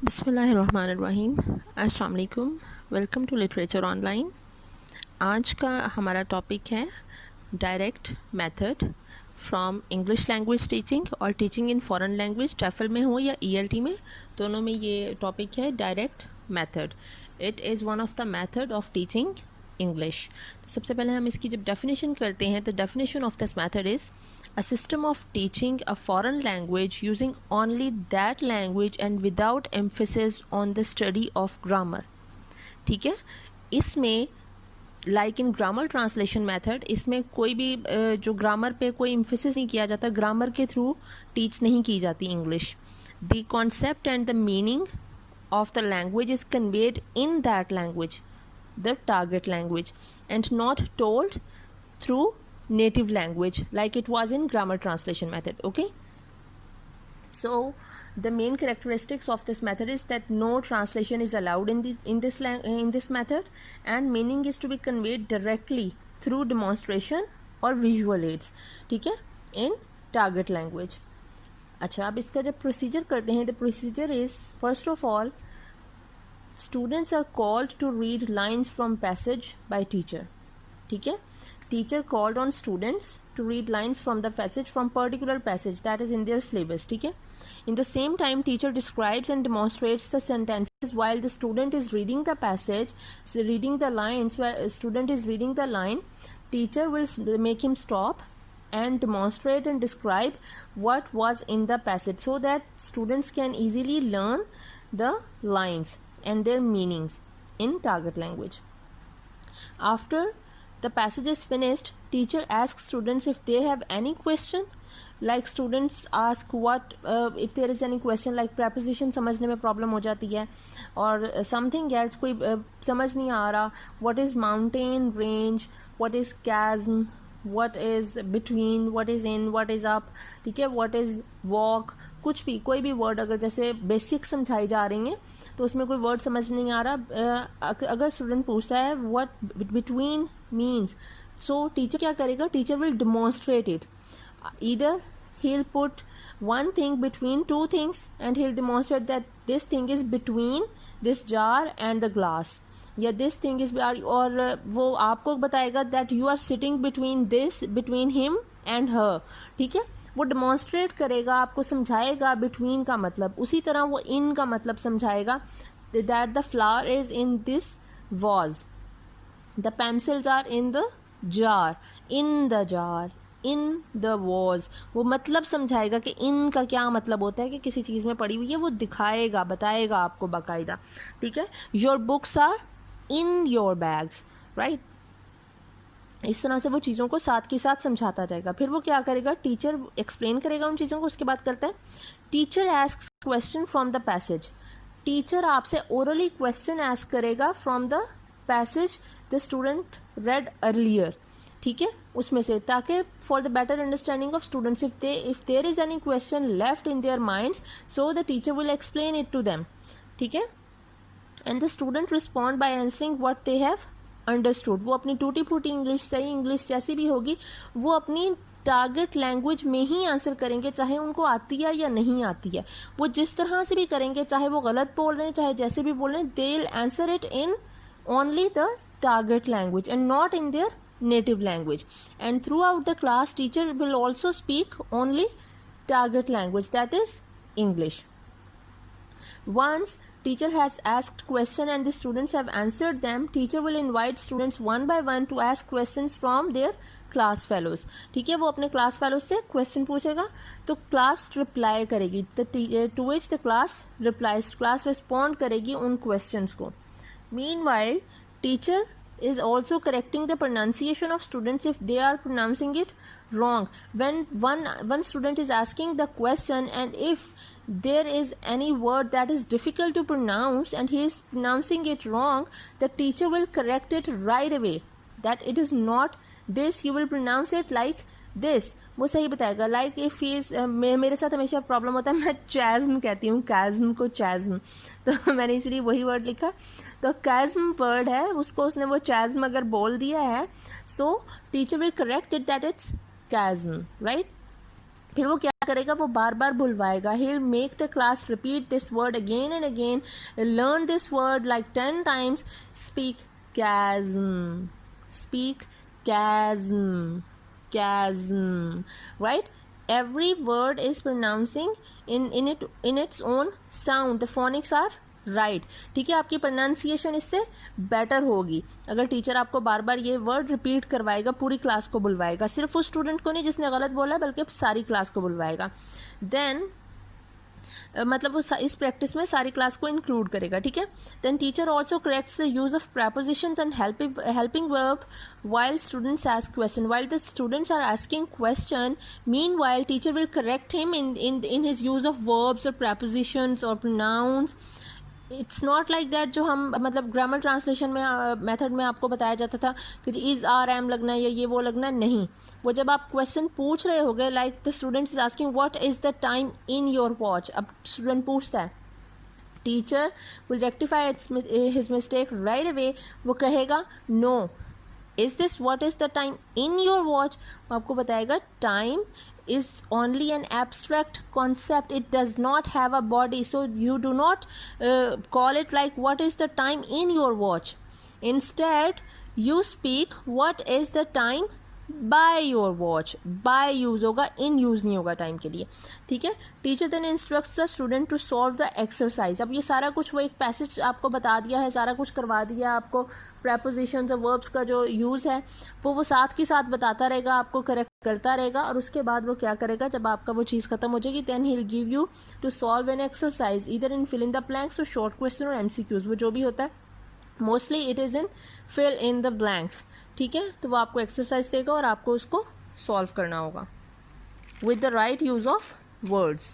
बिस्मिल्लाहिर्रहमानिर्रहीम। अस्सलाम वालेकुम। Welcome to literature online. आज का हमारा टॉपिक है direct method from English language teaching और teaching in foreign language, TOEFL में हो या ईएलटी में, दोनों में ये टॉपिक है direct method. It is one of the method of teaching English. तो सबसे पहले हम इसकी जब डेफिनेशन करते हैं, the definition of this method is a system of teaching a foreign language using only that language and without emphasis on the study of grammar। ठीक है, इसमें like in grammar translation method, इसमें कोई भी जो grammar पे कोई emphasis नहीं किया जाता, ग्रामर के थ्रू टीच नहीं की जाती English. The concept and the meaning of the language is conveyed in that language, the target language, and not told through native language like it was in grammar translation method. Okay, so the main characteristics of this method is that no translation is allowed in this method, and meaning is to be conveyed directly through demonstration or visual aids, ठीक है, in target language। अच्छा, अब इसका जब procedure करते हैं, the procedure is first of all students are called to read lines from passage by teacher। ठीक है, teacher called on students to read lines from the passage, from particular passage that is in their syllabus। ठीक है, in the same time teacher describes and demonstrates the sentences while the student is reading the passage, so reading the lines, while student is reading the line, teacher will make him stop and demonstrate and describe what was in the passage so that students can easily learn the lines and their meanings in target language। After the passage is finished, teacher asks students if they have any question, like students ask what if there is any question like preposition समझने में problem हो जाती है, और something else कोई समझ नहीं आ रहा, what is mountain range, what is chasm, what is between, what is in, what is up, ठीक है, what is walk, कुछ भी कोई भी वर्ड अगर जैसे बेसिक समझाई जा रही हैं तो उसमें कोई वर्ड समझ नहीं आ रहा, अगर स्टूडेंट पूछता है what between means, so teacher क्या करेगा, teacher will demonstrate it, either he will put one thing between two things and he will demonstrate that this thing is between this jar and the glass, या this thing is, और वो आपको बताएगा that you are sitting between this, between him and her. ठीक है, वो demonstrate करेगा, आपको समझाएगा बिटवीन का मतलब, उसी तरह वो इन का मतलब समझाएगा, that the flower is in this vase, the pencils are in the jar, in the jar, in the vase, वो मतलब समझाएगा कि इन का क्या मतलब होता है कि किसी चीज़ में पड़ी हुई है, वो दिखाएगा, बताएगा आपको बाकायदा। ठीक है, your books are in your bags, right, इस तरह से वो चीज़ों को साथ के साथ समझाता जाएगा। फिर वो क्या करेगा, टीचर एक्सप्लेन करेगा उन चीज़ों को, उसके बाद करता है teacher asks question from the passage, teacher आपसे ओरली क्वेश्चन आस्क करेगा from the passage the student read earlier. ठीक है, उसमें से, ताकि for the better understanding of students, if there is any question left in their minds, so the teacher will explain it to them. ठीक है, and the student respond by answering what they have understood, वो अपनी टूटी फूटी English, सही English जैसी भी होगी, वो अपनी टारगेट लैंग्वेज में ही आंसर करेंगे, चाहे उनको आती है या नहीं आती है, वो जिस तरह से भी करेंगे, चाहे वो गलत बोल रहे हैं, चाहे जैसे भी बोल रहे हैं, they will answer it in only the target language and not in their native language. And through out the class teacher will also speak only target language, that is English. Once teacher has asked question and the students have answered them, teacher will invite students one by one to ask questions from their class fellows। ठीक है, वो अपने class fellows से question पूछेगा, तो class reply करेगी, to which the class replies, class respond करेगी उन questions को। Meanwhile teacher is also correcting the pronunciation of students if they are pronouncing it wrong. When one student is asking the question and if there is any word that is difficult to pronounce and he is pronouncing it wrong, the teacher will correct it right away, that it is not this, you will pronounce it like this, वो सही बताएगा. Like if he is, मेरे साथ हमेशा problem होता है, मैं चैज़्म कहती हूँ, कैज़्म को चैज़्म, तो मैंने इसलिए वही वर्ड लिखा. तो कैज़्म वर्ड है, उसको उसने वो चैज़्म अगर बोल दिया है, so teacher will correct it that it's chasm, right. फिर वो क्या करेगा, वो बार बार बुलवाएगा. He will make the class repeat this word again and again, learn this word like 10 times. Speak chasm, speak chasm, right? Every word is pronouncing in its own sound. The phonics are right. ठीक है, आपकी pronunciation इससे better होगी अगर teacher आपको बार बार ये word repeat करवाएगा, पूरी क्लास को बुलवाएगा, सिर्फ उस स्टूडेंट को नहीं जिसने गलत बोला बल्कि सारी क्लास को बुलवाएगा. देन मतलब वो इस प्रैक्टिस में सारी क्लास को इंक्लूड करेगा. ठीक है. Then teacher also corrects the use of prepositions and helping verb while students ask question. While the students are asking question, meanwhile teacher will correct him in his use of verbs or prepositions or pronouns. It's not like that जो हम मतलब grammar translation में method में आपको बताया जाता था कि इज़ आर एम लगना है या ये वो लगना है. नहीं, वो जब आप क्वेश्चन पूछ रहे होगे, like the student is asking what is the time in your watch. अब स्टूडेंट पूछता है, teacher will rectify his mistake right away. वो कहेगा no, is this what is the time in your watch. वो आपको बताएगा time is only an abstract concept, it does not have a body, so you do not call it like what is the time in your watch. Instead you speak what is the time by your watch. by use होगा, in use नहीं होगा time के लिए. ठीक है. Teacher then instructs the student to solve the exercise. अब ये सारा कुछ वो एक पैसेज आपको बता दिया है, सारा कुछ करवा दिया आपको. प्रेपोजिशंस और वर्ब्स का जो यूज़ है वो साथ के साथ बताता रहेगा, आपको करेक्ट करता रहेगा. और उसके बाद वो क्या करेगा, जब आपका वो चीज़ खत्म हो जाएगी, then he will give you to solve an exercise either in fill in the blanks और शॉर्ट क्वेश्चन और MCQs. वो जो भी होता है mostly it is in fill in the blanks. ठीक है. तो वो आपको एक्सरसाइज देगा और आपको उसको सॉल्व करना होगा with the right use of words.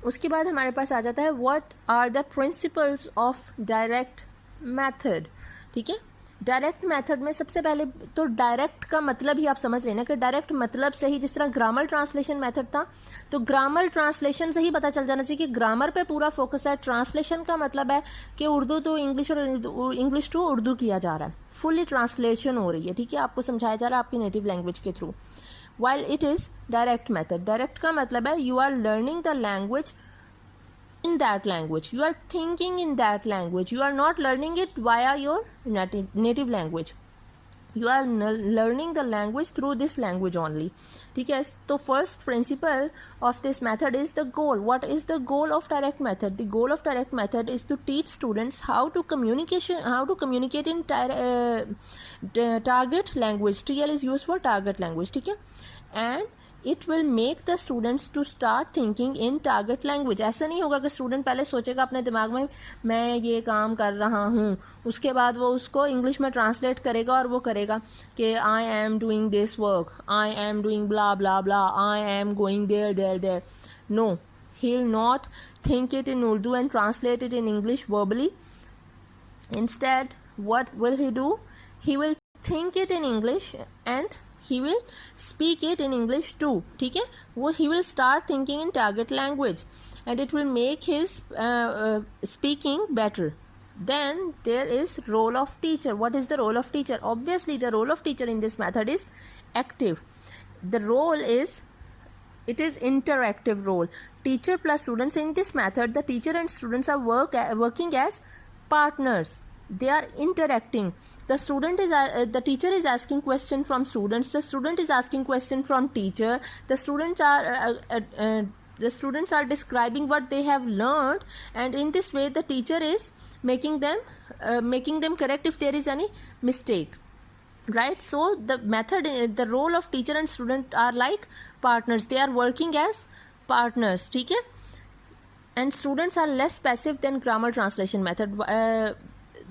उसके बाद हमारे पास आ जाता है what are the principles of direct method. ठीक है. डायरेक्ट मेथड में सबसे पहले तो डायरेक्ट का मतलब ही आप समझ लेना कि डायरेक्ट मतलब से ही, जिस तरह ग्रामर ट्रांसलेशन मेथड था, तो ग्रामर ट्रांसलेशन से ही पता चल जाना चाहिए कि ग्रामर पे पूरा फोकस है. ट्रांसलेशन का मतलब है कि उर्दू टू इंग्लिश और इंग्लिश टू उर्दू किया जा रहा है, फुली ट्रांसलेशन हो रही है. ठीक है. आपको समझाया जा रहा है आपकी नेटिव लैंग्वेज के through. While it is direct method, direct का मतलब है you are learning the language in that language, you are thinking in that language, you are not learning it via your native language, you are learning the language through this language only. ठीक है. तो first principle of this method is the goal. What is the goal of direct method? The goal of direct method is to teach students how to communicate in target language. TL is used for target language. ठीक है. And it will make the students to start thinking in target language. ऐसा नहीं होगा कि student पहले सोचेगा अपने दिमाग में मैं ये काम कर रहा हूँ, उसके बाद वो उसको इंग्लिश में ट्रांसलेट करेगा और वो करेगा कि I am doing this work, I am doing blah blah blah, I am going there there there. No, he will not think it in Urdu and translate it in English verbally. Instead, what will he do? He will think it in English and he will speak it in English too. ठीक है. वो he will start thinking in target language and it will make his speaking better. Then there is role of teacher. What is the role of teacher? Obviously the role of teacher in this method is active. The role is, it is interactive role. Teacher plus students. In this method the teacher and students are working as partners. They are interacting. The teacher is asking question from students, the student is asking question from teacher, the students are describing what they have learned, and in this way the teacher is making them correct if there is any mistake, right? So the method, the role of teacher and student are like partners. They are working as partners. ठीक है. And students are less passive than grammar translation method.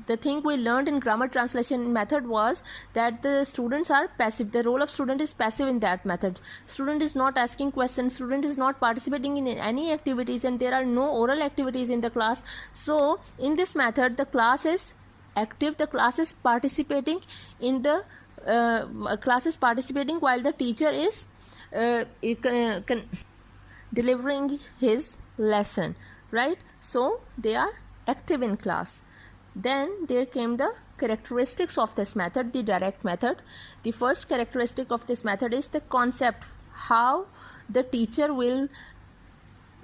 The thing we learned in grammar translation method was that the students are passive. The role of student is passive in that method. Student is not asking questions, student is not participating in any activities, and there are no oral activities in the class. So in this method the class is active, the class is participating in the class is participating while the teacher is delivering his lesson, right? So they are active in class. Then there came the characteristics of this method, the direct method. The first characteristic of this method is the concept, how the teacher will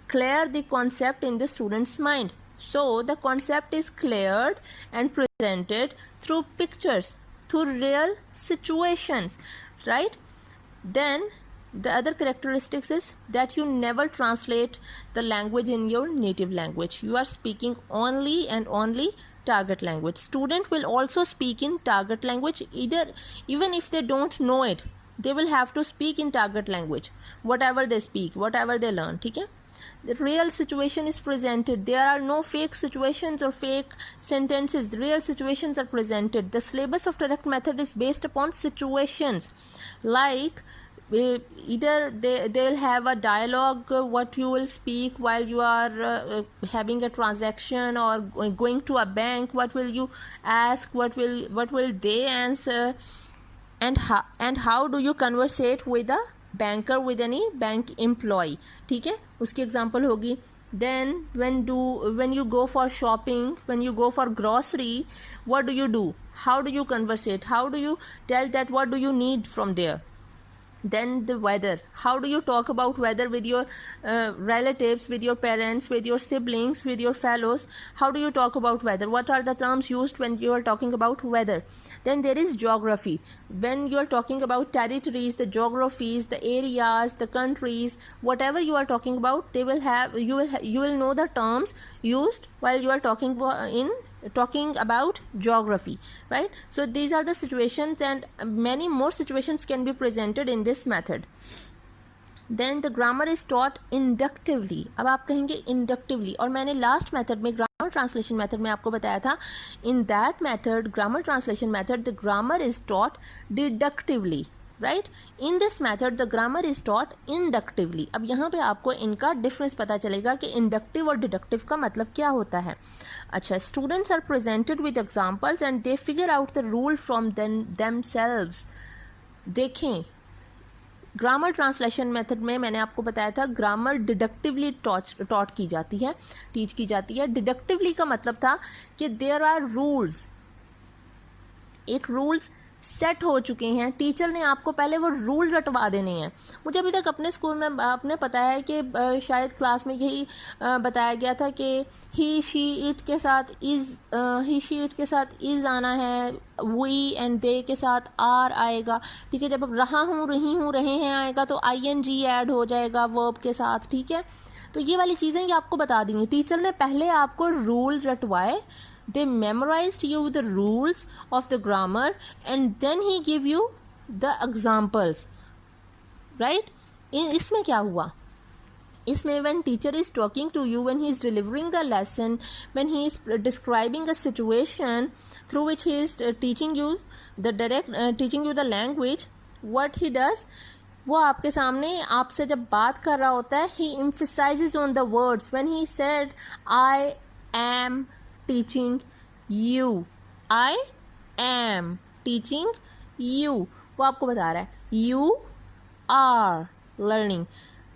clear the concept in the student's mind. So the concept is cleared and presented through pictures, through real situations, right? Then the other characteristics is that you never translate the language in your native language. You are speaking only and only target language. Student will also speak in target language, even if they don't know it, they will have to speak in target language, whatever they speak, whatever they learn. ठीक है? The real situation is presented. There are no fake situations or fake sentences. The real situations are presented. The syllabus of direct method is based upon situations, like either they'll have a dialogue, what you will speak while you are having a transaction, or going to a bank, what will you ask, what will they answer, and how do you conversate with a banker, with any bank employee. ठीक है, उसकी example होगी. Then when you go for shopping, when you go for grocery, what do? How do you conversate? How do you tell that what do you need from there? Then the weather. How do you talk about weather with your relatives, with your parents, with your siblings, with your fellows? How do you talk about weather? What are the terms used when you are talking about weather? Then there is geography. When you are talking about territories, the geographies, the areas, the countries, whatever you are talking about, they will have you will know the terms used while you are talking about geography, right? So these are the situations, and many more situations can be presented in this method. Then the grammar is taught inductively. अब आप कहेंगे inductively, और मैंने last method में grammar translation method में आपको बताया था, in that method, grammar translation method, the grammar is taught deductively, right? In this method the grammar is taught inductively. अब यहाँ पे आपको इनका डिफरेंस पता चलेगा कि इंडक्टिव और डिडक्टिव का मतलब क्या होता है. अच्छा, students are presented with examples and they figure out the rule from themselves. देखें, ग्रामर ट्रांसलेशन मेथड में मैंने आपको बताया था ग्रामर डिडक्टिवली टॉट की जाती है, टीच की जाती है. डिडक्टिवली का मतलब था कि देयर आर रूल्स, एक रूल्स सेट हो चुके हैं, टीचर ने आपको पहले वो रूल रटवा देने हैं. मुझे अभी तक अपने स्कूल में आपने पता है कि शायद क्लास में यही बताया गया था कि ही शी इट के साथ इज़ आना है, वी एंड दे के साथ आर आएगा. ठीक है, जब अब रहा हूँ, रही हूँ, रहे हैं आएगा तो ING ऐड हो जाएगा वर्ब के साथ. ठीक है, तो ये वाली चीज़ें ये आपको बता देंगी. टीचर ने पहले आपको rule रटवाए, they memorized you the rules of the grammar, and then he give you the examples, right? इसमें क्या हुआ, इसमें when teacher is talking to you, when he is delivering the lesson, when he is describing a situation through which he is teaching you the language, what he does, वो आपके सामने आपसे जब बात कर रहा होता है, he emphasizes on the words. When he said I am teaching you, I am teaching you, वो आपको बता रहा है you are learning.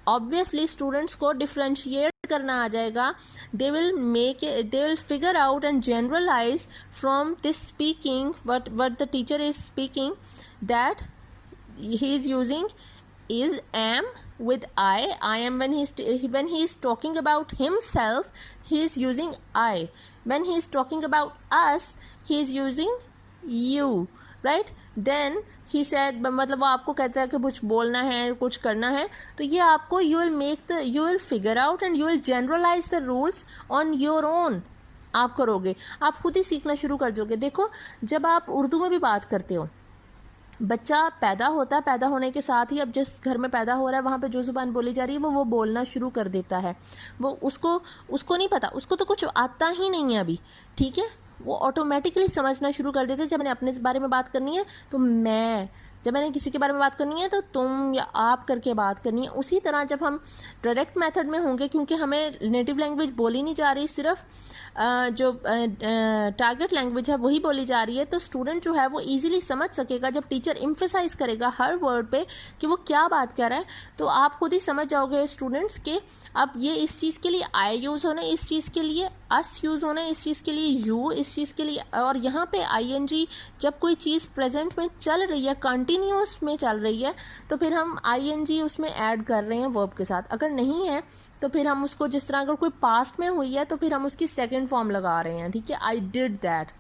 Obviously students को differentiate करना आ जाएगा. They will figure out and generalize from this speaking what the teacher is speaking, that he is using is am with I am. When he is talking about himself, he is using I. When he is talking about us, he is using you, right? Then he said, मतलब वो आपको कहता है कि कुछ बोलना है, कुछ करना है, तो ये आपको you will figure out and you will generalize the rules on your own. आप करोगे, आप खुद ही सीखना शुरू कर दोगे. देखो, जब आप उर्दू में भी बात करते हो, बच्चा पैदा होता है, पैदा होने के साथ ही अब जिस घर में पैदा हो रहा है वहाँ पे जो ज़ुबान बोली जा रही है वो बोलना शुरू कर देता है. वो उसको नहीं पता, उसको तो कुछ आता ही नहीं है अभी. ठीक है, वो ऑटोमेटिकली समझना शुरू कर देते हैं. जब मैंने अपने बारे में बात करनी है तो मैं, जब मैंने किसी के बारे में बात करनी है तो तुम या आप करके बात करनी है. उसी तरह जब हम डायरेक्ट मेथड में होंगे, क्योंकि हमें नेटिव लैंग्वेज बोली नहीं जा रही, सिर्फ जो टारगेट लैंग्वेज है वही बोली जा रही है, तो स्टूडेंट जो है वो ईजिली समझ सकेगा जब टीचर एम्फेसाइज करेगा हर वर्ड पे कि वो क्या बात कर रहा है। तो आप खुद ही समझ जाओगे स्टूडेंट्स के अब ये इस चीज़ के लिए आई यूज़ होना है, इस चीज़ के लिए अस यूज़ होना है, इस चीज़ के लिए यू, इस चीज़ के लिए, और यहाँ पे आईएनजी जब कोई चीज़ प्रेजेंट में चल रही है, कंटिन्यूस में चल रही है, तो फिर हम आईएनजी उसमें ऐड कर रहे हैं वर्ब के साथ। अगर नहीं है तो फिर हम उसको, जिस तरह अगर कोई पास्ट में हुई है तो फिर हम उसकी सेकेंड फॉर्म लगा रहे हैं, ठीक है, आई डिड दैट।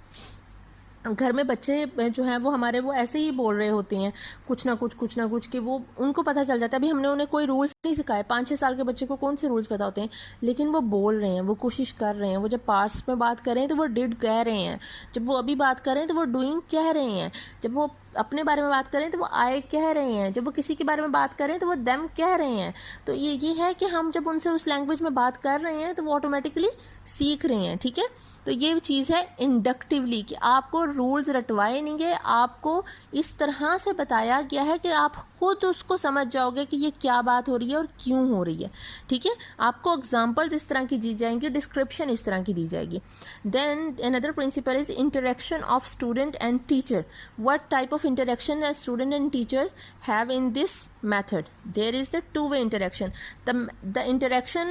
घर में बच्चे जो हैं वो हमारे वो ऐसे ही बोल रहे होते हैं कुछ ना कुछ कि वो उनको पता चल जाता है। अभी हमने उन्हें कोई रूल्स नहीं सिखाए, 5-6 साल के बच्चे को कौन से रूल्स पता होते हैं, लेकिन वो बोल रहे हैं, वो कोशिश कर रहे हैं। वो जब पास्ट में बात कर रहे हैं तो वो डिड कह रहे हैं, जब वो अभी बात कर रहे हैं तो वो डूइंग कह रहे हैं, जब वो अपने बारे में बात करें तो वो आई कह रहे हैं, जब वो किसी के बारे में बात करें तो वो देम कह रहे हैं। तो ये है कि हम जब उनसे उस लैंग्वेज में बात कर रहे हैं तो वो ऑटोमेटिकली सीख रहे हैं, ठीक है। तो ये चीज़ है इंडक्टिवली कि आपको रूल्स रटवाए नहीं गए, आपको इस तरह से बताया गया है कि आप खुद उसको समझ जाओगे कि ये क्या बात हो रही है और क्यों हो रही है, ठीक है। आपको एग्जांपल्स इस तरह की दी जाएंगी, डिस्क्रिप्शन इस तरह की दी जाएगी। Then another principle is interaction of student and teacher. What type of interaction that student and teacher have in this method? There is the two-way interaction. The interaction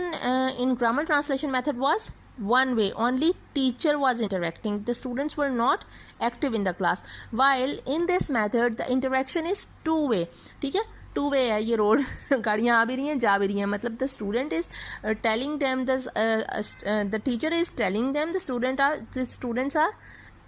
in grammar translation method was one way, only teacher was interacting, the students were not active in the class, while in this method the interaction is two way, ठीक है। Two way है, ये road गाड़ियाँ आ भी रही हैं जा भी रही हैं, मतलब the student is telling them, the teacher is telling them, the students are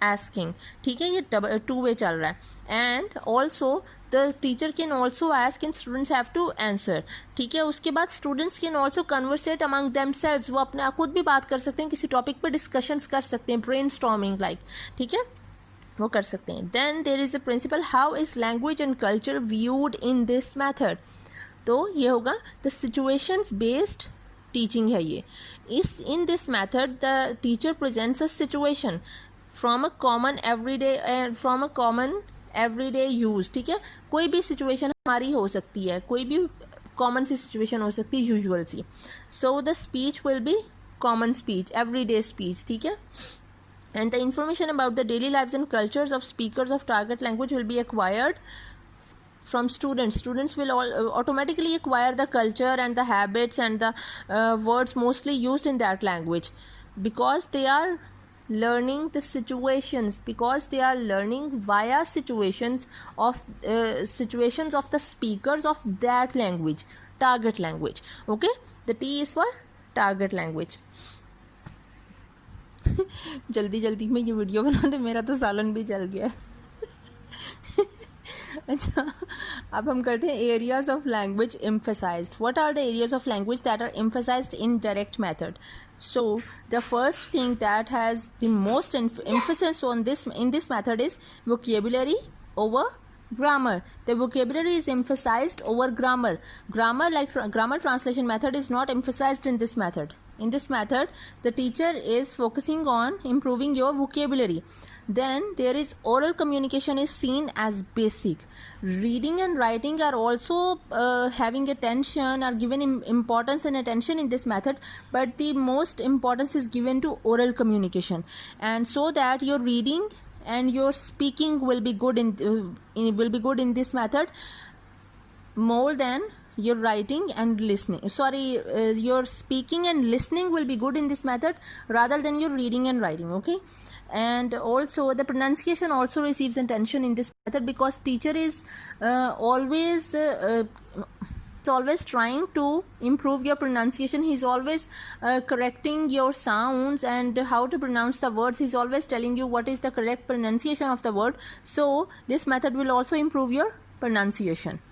asking, ठीक है। ये टू वे चल रहा है। And also the teacher can also ask and students have to answer, ठीक है। उसके बाद students can also conversate among themselves, वो अपने खुद भी बात कर सकते हैं, किसी टॉपिक पर डिस्कशंस कर सकते हैं, ब्रेन स्टॉर्मिंग लाइक, ठीक है, वो कर सकते हैं। Then there is the principle how is language and culture viewed in this method. तो ये होगा द सिचुएशंस बेस्ड टीचिंग है ये। इस इन this method the teacher presents a situation from a common everyday use, ठीक है। कोई भी सिचुएशन हमारी हो सकती है, कोई भी कॉमन सी सिचुएशन हो सकती है, usual see. So the speech will be common speech, everyday speech, ठीक है। And the information about the daily lives and cultures of speakers of target language will be acquired from students. Students will automatically acquire the culture and the habits and the words mostly used in that language, because they are learning the situations, because they are learning via situations of the speakers of that language, target language, okay. The T is for target language. जल्दी जल्दी में ये video बना दे, मेरा तो सालन भी जल गया अच्छा, अब हम करते हैं areas of language emphasised. What are the areas of language that are emphasised in direct method? So the first thing that has the most emphasis on in this method is vocabulary over grammar. The vocabulary is emphasized over grammar. Grammar translation method is not emphasized in this method. In this method, the teacher is focusing on improving your vocabulary. Then there is oral communication is seen as basic. Reading and writing are also having attention, are given importance and attention in this method, but the most importance is given to oral communication, and so that your reading and your speaking will be good in this method more than your writing and listening. Your speaking and listening will be good in this method rather than your reading and writing, okay. And also the pronunciation also receives attention in this method, because teacher is always trying to improve your pronunciation. He's always correcting your sounds and how to pronounce the words. He's always telling you what is the correct pronunciation of the word. So this method will also improve your pronunciation.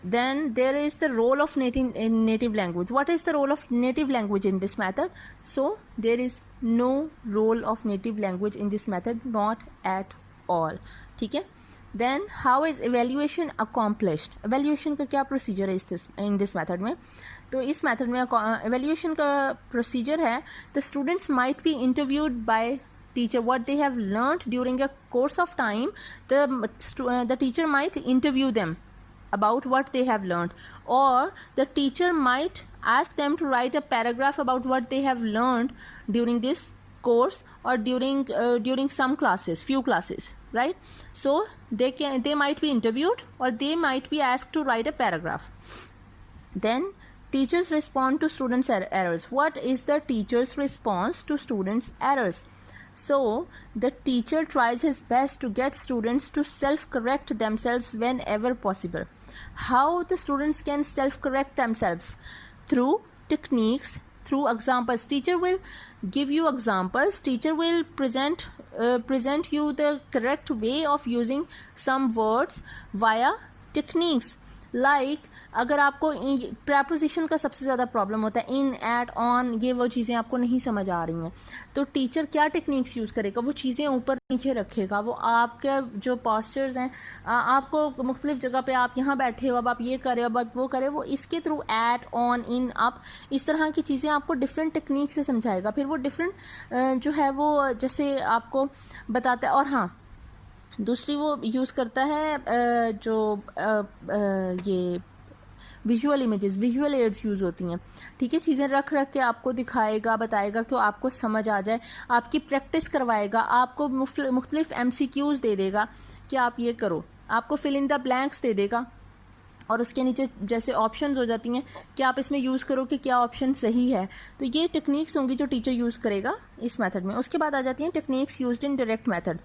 Then there is the role of native language. What is the role of native language in this method? So there is no role of native language in this method, not at all, ठीक है। Then how is evaluation accomplished? Evaluation का क्या procedure है in this method में? तो इस method में evaluation का procedure है, the students might be interviewed by teacher. What they have learned during a course of time, the teacher might interview them about what they have learned, or the teacher might ask them to write a paragraph about what they have learned during this course or during some classes, few classes, right? So they might be interviewed or they might be asked to write a paragraph. Then teachers respond to students' errors. What is the teacher's response to students' errors? So the teacher tries his best to get students to self-correct themselves whenever possible. How the students can self-correct themselves? Through techniques, through examples. Teacher will give you examples. Teacher will present you the correct way of using some words via techniques. Like अगर आपको preposition का सबसे ज़्यादा problem होता है, इन, eight, on, ये वो चीज़ें आपको नहीं समझ आ रही हैं, तो टीचर क्या टेक्निक्स यूज़ करेगा? वो चीज़ें ऊपर नीचे रखेगा, वो आपके जो पोस्चर्स हैं, आपको मुख्तलिफ जगह पे आप यहाँ बैठे हो, अब आप ये करें, अब आप वो करें, वो इसके through at, on, in, up, इस तरह की चीज़ें आपको डिफरेंट टेक्निक से समझाएगा. फिर वो डिफरेंट जो है वो जैसे आपको बताता है. और हाँ, दूसरी वो यूज़ करता है जो ये visual images, visual aids use होती हैं. ठीक है, चीज़ें रख के आपको दिखाएगा, बताएगा कि आपको समझ आ जाए, आपकी प्रैक्टिस करवाएगा, आपको मुख्तलिफ MCQs दे देगा कि आप ये करो, आपको फिल इन द ब्लैंक्स दे देगा और उसके नीचे जैसे ऑप्शंस हो जाती हैं कि आप इसमें यूज़ करो कि क्या ऑप्शन सही है. तो ये टेक्निक्स होंगी जो टीचर यूज़ करेगा इस मेथड में. उसके बाद आ जाती हैं techniques used in direct method.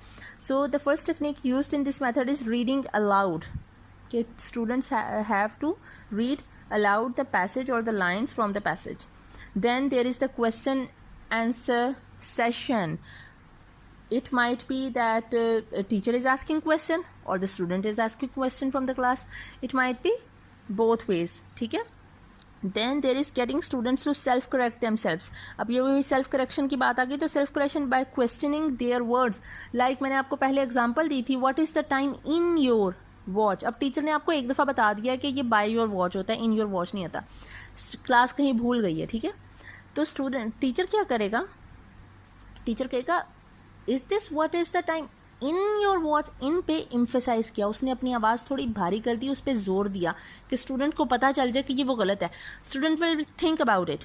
So the first technique used in this method is reading allowed. कि students have to read aloud the passage or the lines from the passage. Then there is the question answer session. It might be that a teacher is asking question or the student is asking question from the class. It might be both ways. ठीक है. Then there is getting students to self correct themselves. अब ये वही self correction की बात आ गई. तो self correction by questioning their words. Like मैंने आपको पहले एग्जाम्पल दी थी, what is the time in your watch. अब टीचर ने आपको एक दफ़ा बता दिया कि ये बाय योर वॉच होता है, इन योर वॉच नहीं आता, क्लास कहीं भूल गई है. ठीक है, तो टीचर क्या करेगा? टीचर कहेगा is this what is the time in your watch. In पे एम्फेसाइज किया, उसने अपनी आवाज़ थोड़ी भारी कर दी, उस पर जोर दिया कि स्टूडेंट को पता चल जाए कि ये वो गलत है. Student will think about it.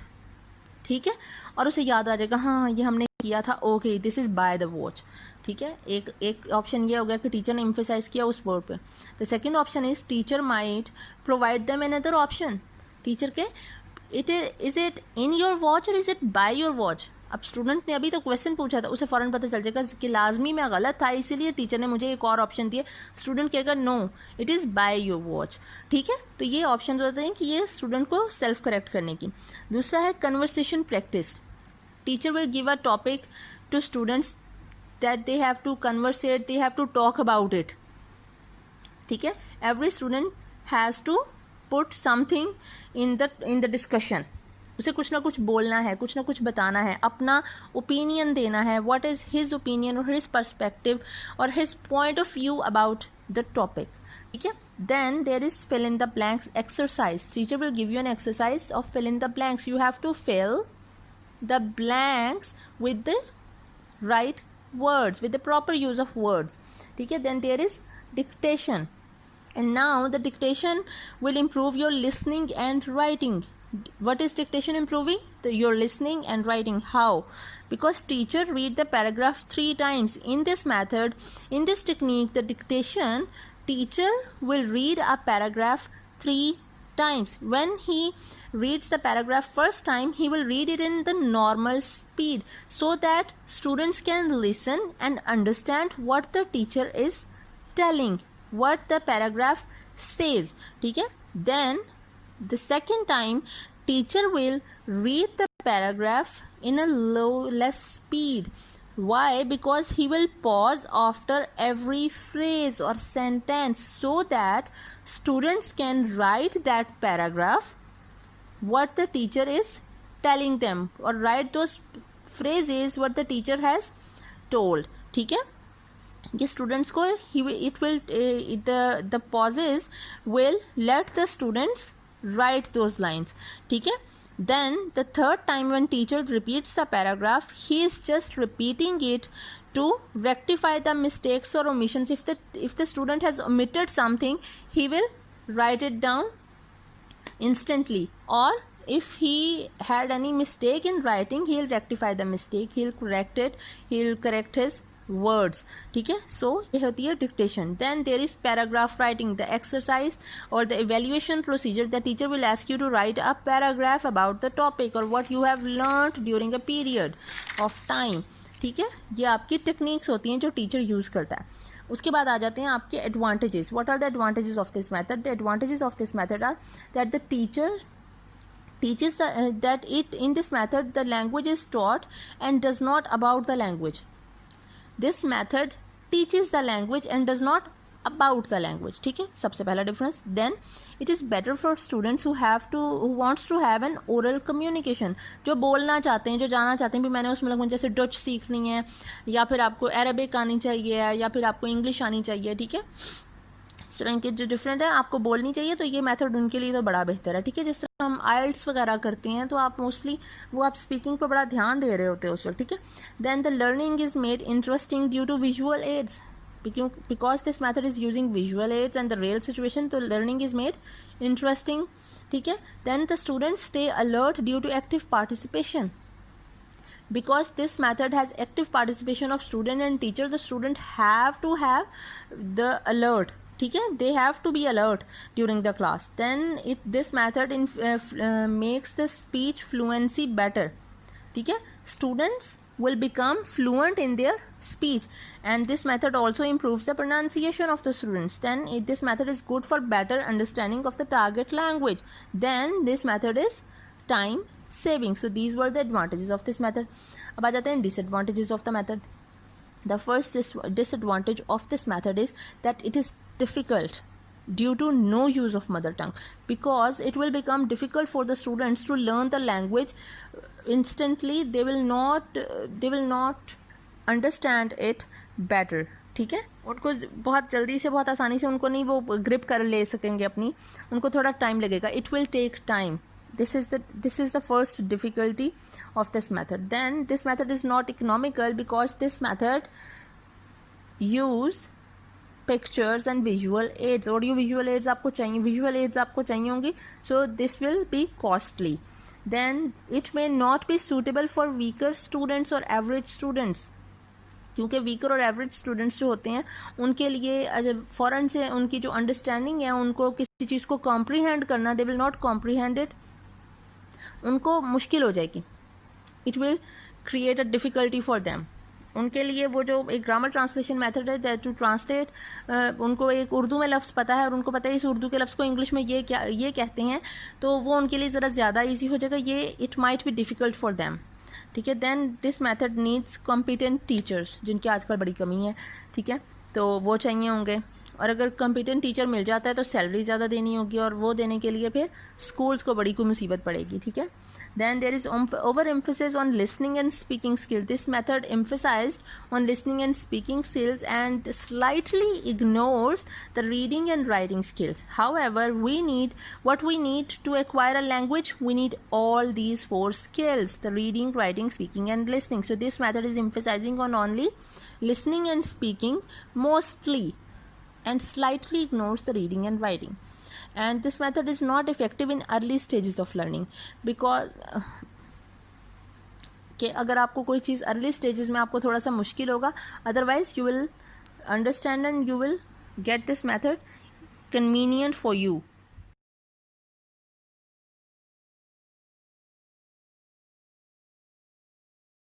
ठीक है, और उसे याद आ जाएगा, हाँ ये हमने किया था, okay this is by the watch. ठीक है, एक ऑप्शन ये हो गया कि टीचर ने एम्फेसाइज किया उस वर्ड पे. The second option is teacher might provide them another option. Teacher के is it in your watch और is it by your watch. अब स्टूडेंट ने अभी तो क्वेश्चन पूछा था, उसे फ़ौरन पता चल जाएगा कि लाजमी में गलत था, इसीलिए टीचर ने मुझे एक और ऑप्शन दिया. स्टूडेंट कहेगा no it is by your watch. ठीक है, तो ये ऑप्शन होते हैं कि ये स्टूडेंट को सेल्फ करेक्ट करने की. दूसरा है conversation practice. Teacher will give a topic to students that they have to conversate, they have to talk about it. ठीक है, every student has to put something in the discussion. उसे कुछ ना कुछ बोलना है, कुछ ना कुछ बताना है, अपना ओपिनियन देना है. what is his opinion or his perspective or his point of view about the topic. ठीक है, then there is fill in the blanks exercise. Teacher will give you an exercise of fill in the blanks. You have to fill the blanks with the right words, with the proper use of words. ठीक है, then there is dictation, and now the dictation will improve your listening and writing. What is dictation improving? Your listening and writing. How? Because teacher read the paragraph 3 times. In this method, in this technique, the dictation, teacher will read a paragraph 3 times. When he reads the paragraph first time, he will read it in the normal speed so that students can listen and understand what the teacher is telling, what the paragraph says. ठीक है, then the second time teacher will read the paragraph in a less speed. Why? Because he will pause after every phrase or sentence so that students can write that paragraph what the teacher is telling them, or write those phrases what the teacher has told. ठीक है, ये students को the pauses will let the students write those lines. ठीक है, then the third time when teacher repeats the paragraph, he is just repeating it to rectify the mistakes or omissions. If the student has omitted something, he will write it down instantly, or if he had any mistake in writing, he'll rectify the mistake, he'll correct his words. ठीक है, so ये होती है dictation. Then there is paragraph writing, the exercise or the evaluation procedure. The teacher will ask you to write a paragraph about the topic or what you have learnt during a period of time. ठीक है, ये आपकी techniques होती हैं जो teacher use करता है. उसके बाद आ जाते हैं आपके advantages. What are the advantages of this method? The advantages of this method are that the teacher teaches that it in this method the language is taught and does not about the language. This method teaches the language and does not about the language. ठीक है, सबसे पहला difference. Then it is better for students who wants to have an oral communication. जो बोलना चाहते हैं, जो जाना चाहते हैं, भी मैंने उसमें लगभग जैसे डच सीखनी है, या फिर आपको अरबिक आनी चाहिए, या फिर आपको इंग्लिश आनी चाहिए. ठीक है, इस तरह के जो डिफरेंट है आपको बोलनी चाहिए, तो ये मेथड उनके लिए तो बड़ा बेहतर है. ठीक है, जिस तरह हम आइल्स वगैरह करते हैं तो आप मोस्टली वो आप स्पीकिंग पर बड़ा ध्यान दे रहे होते हो उस वक्त. ठीक है, then the learning is made interesting due to visual aids. Because this method is using visual aids and the real situation, तो लर्निंग इज मेड इंटरेस्टिंग. ठीक है, then the students stay alert due to active participation. Because this method has active participation of student and teacher, the student have to have the alert. ठीक है, they have to be alert during the class. Then this method makes the speech fluency better. ठीक है, students will become fluent in their speech, and this method also improves the pronunciation of the students. Then this method is good for better understanding of the target language. Then this method is time saving. So these were the advantages of this method. अब आ जाते हैं disadvantages of the method. The first disadvantage of this method is that it is difficult due to no use of mother tongue, because it will become difficult for the students to learn the language instantly. They will not understand it better. ठीक है, उनको बहुत जल्दी से, बहुत आसानी से उनको नहीं वो ग्रिप कर ले सकेंगे अपनी, उनको थोड़ा टाइम लगेगा. It will take time. This is the first difficulty of this method. Then this method is not economical because this method use pictures and visual aids. Audio visual aids आपको चाहिए, visual aids आपको चाहिए होंगी, so this will be costly. Then it may not be suitable for weaker students or average students. क्योंकि weaker और average students जो होते हैं उनके लिए फ़ौरन से उनकी जो अंडरस्टैंडिंग है, उनको किसी चीज़ को कॉम्प्रीहेंड करना, they will not comprehend it, उनको मुश्किल हो जाएगी. It will create a difficulty for them. उनके लिए वो जो एक ग्रामर ट्रांसलेशन मेथड है टू ट्रांसलेट, उनको एक उर्दू में लफ्ज़ पता है और उनको पता है इस उर्दू के लफ्ज़ को इंग्लिश में ये कहते हैं, तो वो उनके लिए ज़रा ज़्यादा ईजी हो जाएगा. ये it might be difficult for them. ठीक है, then this method needs competent teachers, जिनकी आजकल बड़ी कमी है. ठीक है, तो वो चाहिए होंगे, और अगर कॉम्पिटेंट टीचर मिल जाता है तो सैलरी ज़्यादा देनी होगी, और वो देने के लिए फिर स्कूल्स को बड़ी कोई मुसीबत पड़ेगी. ठीक है, then there is over emphasis on listening and speaking skills. This method emphasized on listening and speaking skills and slightly ignores the reading and writing skills. However, we need to acquire a language, we need all these four skills: the reading, writing, speaking and listening. So this method is emphasizing on only listening and speaking mostly, and slightly ignores the reading and writing. And this method is not effective in early stages of learning, because कि अगर आपको कोई चीज़ early stages में आपको थोड़ा सा मुश्किल होगा, otherwise you will understand and you will get this method convenient for you.